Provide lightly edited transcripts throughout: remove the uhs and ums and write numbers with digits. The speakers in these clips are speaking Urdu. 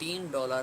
$3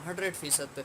100%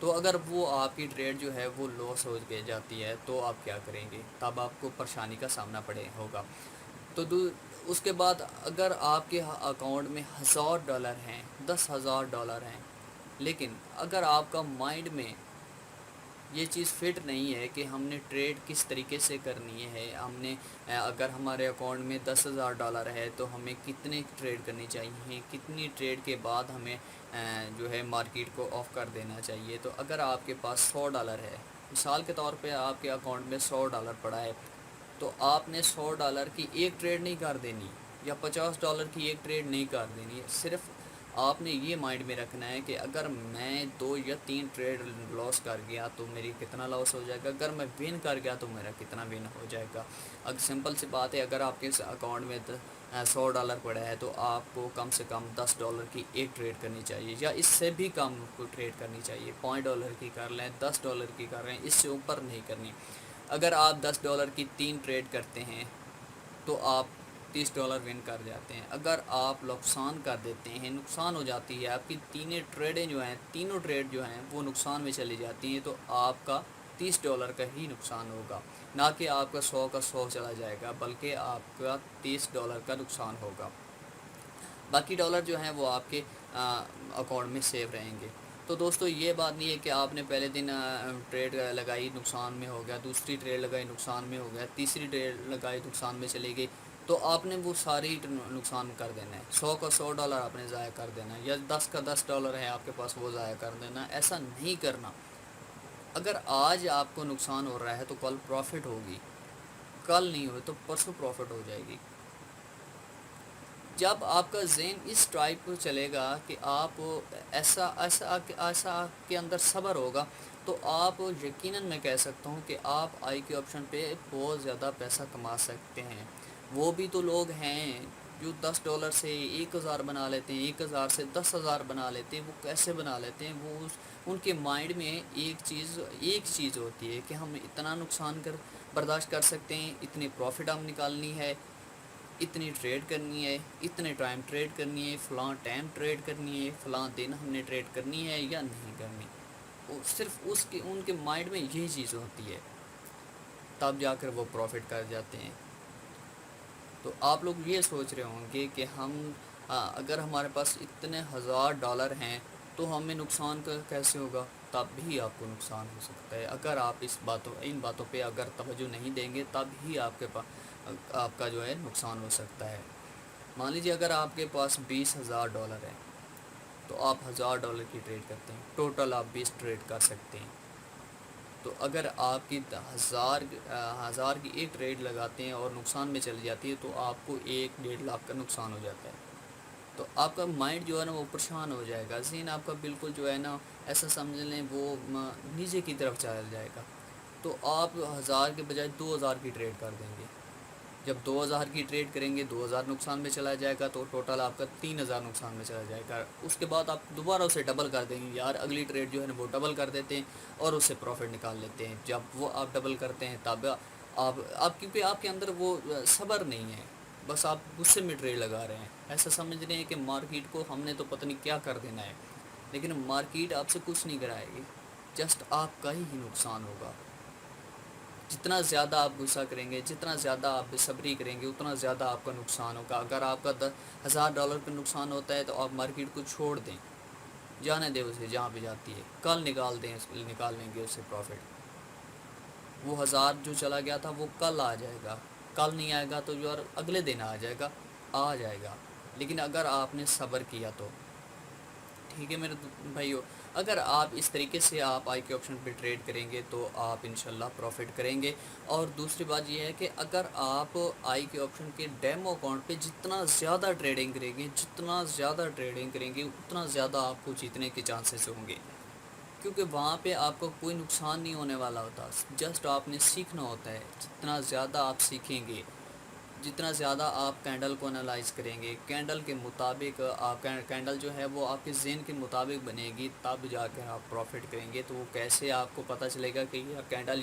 تو اگر وہ آپ کی ٹریڈ جو ہے وہ لاس ہو کے جاتی ہے تو آپ کیا کریں گے؟ تب آپ کو پریشانی کا سامنا پڑے ہوگا۔ تو اس کے بعد اگر آپ کے اکاؤنٹ میں $1000 ہیں، $10,000 ہیں، لیکن اگر آپ کا مائنڈ میں یہ چیز فٹ نہیں ہے کہ ہم نے ٹریڈ کس طریقے سے کرنی ہے، ہم نے اگر ہمارے اکاؤنٹ میں $10,000 ہے تو ہمیں کتنے ٹریڈ کرنی چاہیے، کتنی ٹریڈ کے بعد ہمیں جو ہے مارکیٹ کو آف کر دینا چاہیے۔ تو اگر آپ کے پاس $100 ہے، مثال کے طور پہ آپ کے اکاؤنٹ میں $100 پڑا ہے، تو آپ نے $100 کی ایک ٹریڈ نہیں کر دینی یا $50 کی ایک ٹریڈ نہیں کر دینی، صرف آپ نے یہ مائنڈ میں رکھنا ہے کہ اگر میں 2 یا 3 ٹریڈ لاس کر گیا تو میری کتنا لاس ہو جائے گا، اگر میں ون کر گیا تو میرا کتنا ون ہو جائے گا۔ اگر سمپل سی بات ہے، اگر آپ کے اکاؤنٹ میں $100 پڑا ہے تو آپ کو کم سے کم $10 کی ایک ٹریڈ کرنی چاہیے، یا اس سے بھی کم کو ٹریڈ کرنی چاہیے، $5 کی کر لیں، $10 کی کر رہے ہیں، اس سے اوپر نہیں کرنی۔ اگر آپ $10 کی 3 ٹریڈ کرتے ہیں تو آپ $30 ون کر جاتے ہیں۔ اگر آپ نقصان کر دیتے ہیں، نقصان ہو جاتی ہے آپ کی ٹریڈیں جو ہیں، تینوں ٹریڈ جو ہیں وہ نقصان میں چلی جاتی ہیں، تو آپ کا $30 کا ہی نقصان ہوگا، نہ کہ آپ کا 100 کا 100 چلا جائے گا، بلکہ آپ کا $30 کا نقصان ہوگا۔ باقی ڈالر جو ہیں وہ آپ کے اکاؤنٹ میں سیو رہیں گے۔ تو دوستو یہ بات نہیں ہے کہ آپ نے پہلے دن ٹریڈ لگائی نقصان میں ہو گیا، دوسری ٹریڈ لگائی نقصان میں ہو گیا، تیسری ٹریڈ لگائی نقصان میں چلی گئی، تو آپ نے وہ ساری نقصان کر دینا ہے، 100 کا $100 آپ نے ضائع کر دینا ہے، یا 10 کا $10 ہے آپ کے پاس وہ ضائع کر دینا ہے۔ ایسا نہیں کرنا۔ اگر آج آپ کو نقصان ہو رہا ہے تو کل پروفٹ ہوگی، کل نہیں ہوئے تو پرسوں پروفٹ ہو جائے گی۔ جب آپ کا ذہن اس ٹائپ کو چلے گا کہ آپ ایسا آپ کے اندر صبر ہوگا، تو آپ یقیناً میں کہہ سکتا ہوں کہ آپ آئی کے آپشن پہ بہت زیادہ پیسہ کما سکتے ہیں۔ وہ بھی تو لوگ ہیں جو $10 سے 1000 بنا لیتے ہیں، 1000 سے 10,000 بنا لیتے ہیں۔ وہ کیسے بنا لیتے ہیں؟ وہ ان کے مائنڈ میں ایک چیز ہوتی ہے کہ ہم اتنا نقصان برداشت کر سکتے ہیں، اتنی پروفٹ ہم نکالنی ہے، اتنی ٹریڈ کرنی ہے، اتنے ٹائم ٹریڈ کرنی ہے، فلاں ٹائم ٹریڈ کرنی ہے، فلاں دن ہم نے ٹریڈ کرنی ہے یا نہیں کرنی۔ وہ صرف ان کے مائنڈ میں یہی چیز ہوتی ہے، تب جا کر وہ پروفٹ کر جاتے ہیں۔ تو آپ لوگ یہ سوچ رہے ہوں گے کہ اگر ہمارے پاس اتنے $1000 ہیں تو ہمیں نقصان کیسے ہوگا؟ تب بھی آپ کو نقصان ہو سکتا ہے۔ اگر آپ ان باتوں پہ اگر توجہ نہیں دیں گے تب ہی آپ کا جو ہے نقصان ہو سکتا ہے۔ مان لیجیے اگر آپ کے پاس $20,000 ہے تو آپ $1000 کی ٹریڈ کرتے ہیں، ٹوٹل آپ 20 ٹریڈ کر سکتے ہیں۔ تو اگر آپ کی ہزار کی ایک ٹریڈ لگاتے ہیں اور نقصان میں چلی جاتی ہے تو آپ کو 1-1.5 لاکھ کا نقصان ہو جاتا ہے۔ تو آپ کا مائنڈ جو ہے نا وہ پریشان ہو جائے گا، ذہن آپ کا بالکل جو ہے نا ایسا سمجھ لیں وہ نیچے کی طرف چلا جائے گا۔ تو آپ 1000 کے بجائے 2000 کی ٹریڈ کر دیں گے۔ جب 2000 کی ٹریڈ کریں گے، 2000 نقصان میں چلا جائے گا، تو ٹوٹل آپ کا 3000 نقصان میں چلا جائے گا۔ اس کے بعد آپ دوبارہ اسے ڈبل کر دیں گے، یار اگلی ٹریڈ جو ہے نا وہ ڈبل کر دیتے ہیں اور اس سے پروفٹ نکال لیتے ہیں۔ جب وہ آپ ڈبل کرتے ہیں تب آپ کیونکہ آپ کے اندر وہ صبر نہیں ہے، بس آپ غصے میں ٹریڈ لگا رہے ہیں، ایسا سمجھ رہے ہیں کہ مارکیٹ کو ہم نے تو پتہ نہیں کیا کر دینا ہے، لیکن مارکیٹ آپ سے کچھ نہیں کرائے گی، جسٹ آپ کا ہی نقصان ہوگا۔ جتنا زیادہ آپ غصہ کریں گے، جتنا زیادہ آپ بے صبری کریں گے، اتنا زیادہ آپ کا نقصان ہوگا۔ اگر آپ کا $1000 کا نقصان ہوتا ہے تو آپ مارکیٹ کو چھوڑ دیں، جانے دیں اسے جہاں پہ جاتی ہے، کل نکال لیں گے اس سے پروفٹ۔ وہ 1000 جو چلا گیا تھا وہ کل آ جائے گا، کل نہیں آئے گا تو جو اگلے دن آ جائے گا، لیکن اگر آپ نے صبر کیا تو ٹھیک ہے میرے بھائیو۔ اگر آپ اس طریقے سے آپ آئی کے آپشن پہ ٹریڈ کریں گے تو آپ انشاءاللہ پروفٹ کریں گے۔ اور دوسری بات یہ ہے کہ اگر آپ آئی کے آپشن کے ڈیمو اکاؤنٹ پہ جتنا زیادہ ٹریڈنگ کریں گے اتنا زیادہ آپ کو جیتنے کے چانسز ہوں گے، کیونکہ وہاں پہ آپ کو کوئی نقصان نہیں ہونے والا ہوتا، جسٹ آپ نے سیکھنا ہوتا ہے۔ جتنا زیادہ آپ سیکھیں گے، جتنا زیادہ آپ کینڈل کو انالائز کریں گے، کینڈل کے مطابق کینڈل جو ہے وہ آپ کے ذہن کے مطابق بنے گی، تب جا کے آپ پروفٹ کریں گے۔ تو وہ کیسے آپ کو پتہ چلے گا کہ یہ کینڈل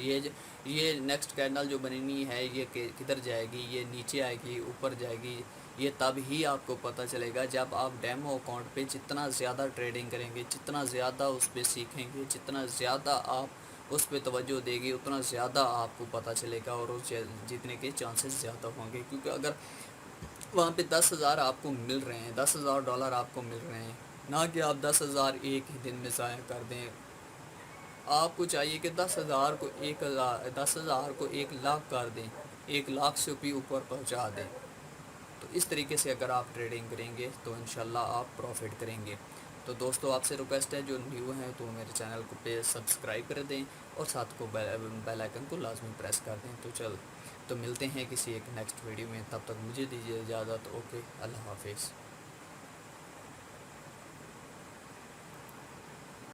یہ نیکسٹ کینڈل جو بننی ہے یہ کدھر جائے گی، یہ نیچے آئے گی، اوپر جائے گی، یہ تب ہی آپ کو پتہ چلے گا جب آپ ڈیمو اکاؤنٹ پہ جتنا زیادہ ٹریڈنگ کریں گے، جتنا زیادہ اس پہ سیکھیں گے، جتنا زیادہ آپ اس پہ توجہ دے گی، اتنا زیادہ آپ کو پتہ چلے گا اور اس جیتنے کے چانسز زیادہ ہوں گے. کیونکہ اگر وہاں پہ 10,000 آپ کو مل رہے ہیں، $10,000 آپ کو مل رہے ہیں، نہ کہ آپ 10,000 ایک ہی دن میں ضائع کر دیں. آپ کو چاہیے کہ 10,000 کو 1,00,000 کر دیں، 1,00,000 سے بھی اوپر پہنچا دیں. تو اس طریقے سے اگر آپ ٹریڈنگ کریں گے تو انشاءاللہ آپ پروفٹ کریں گے. تو دوستو آپ سے ریکویسٹ ہے جو نیو ہیں تو میرے چینل کو پہ سبسکرائب کر دیں اور ساتھ کو بیل آئیکن کو لازمی پریس کر دیں. تو ملتے ہیں کسی ایک نیکسٹ ویڈیو میں، تب تک مجھے دیجیے اجازت. اوکے، اللہ حافظ.